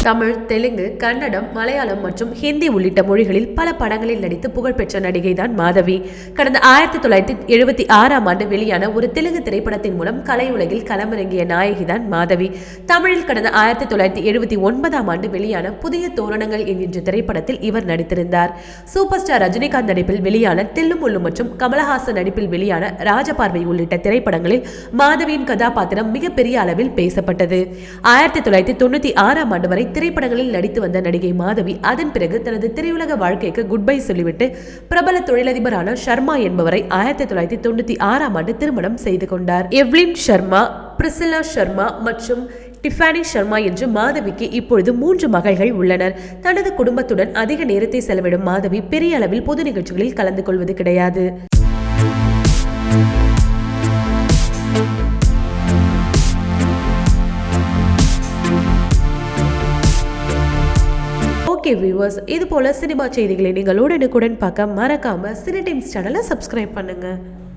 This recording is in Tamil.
தமிழ், தெலுங்கு, கன்னடம், மலையாளம் மற்றும் ஹிந்தி உள்ளிட்ட மொழிகளில் பல படங்களில் நடித்து புகழ்பெற்ற நடிகை தான் மாதவி. கடந்த 1976ஆம் ஆண்டு வெளியான ஒரு தெலுங்கு திரைப்படத்தின் மூலம் கலையுலகில் களமிறங்கிய நாயகி தான் மாதவி. தமிழில் கடந்த 1979ஆம் ஆண்டு வெளியான புதிய தோரணங்கள் என்கின்ற திரைப்படத்தில் இவர் நடித்திருந்தார். சூப்பர் ஸ்டார் ரஜினிகாந்த் நடிப்பில் வெளியான தில்லுமுல்லு மற்றும் கமலஹாசன் நடிப்பில் வெளியான ராஜபார்வை உள்ளிட்ட திரைப்படங்களில் மாதவியின் கதாபாத்திரம் மிகப்பெரிய அளவில் பேசப்பட்டது. 1996ஆம் ஆண்டு வரை திரைப்படங்களில் நடித்து வந்த நடிகை மாதவி அதன் பிறகு தனது திரையுலக வாழ்க்கைக்கு குட்பை சொல்லிவிட்டு பிரபல தொழிலதிபரான ஷர்மா என்பவரை 1996ஆம் ஆண்டு திருமணம் செய்து கொண்டார். எவ்லின் ஷர்மா, பிரிசில்லா ஷர்மா மற்றும் டிஃபானி ஷர்மா என்று மாதவிக்கு இப்பொழுது 3 மகள்கள் உள்ளனர். தனது குடும்பத்துடன் அதிக நேரத்தை செலவிடும் மாதவி பெரிய அளவில் பொது நிகழ்ச்சிகளில் கலந்து கொள்வது கிடையாது. ஓகே வியூவர்ஸ், இது போல சினிமா செய்திகளை நீங்கள் உடனுக்குடன் பார்க்க மறக்காம சினி டைம்ஸ் சேனலை சப்ஸ்கிரைப் பண்ணுங்க.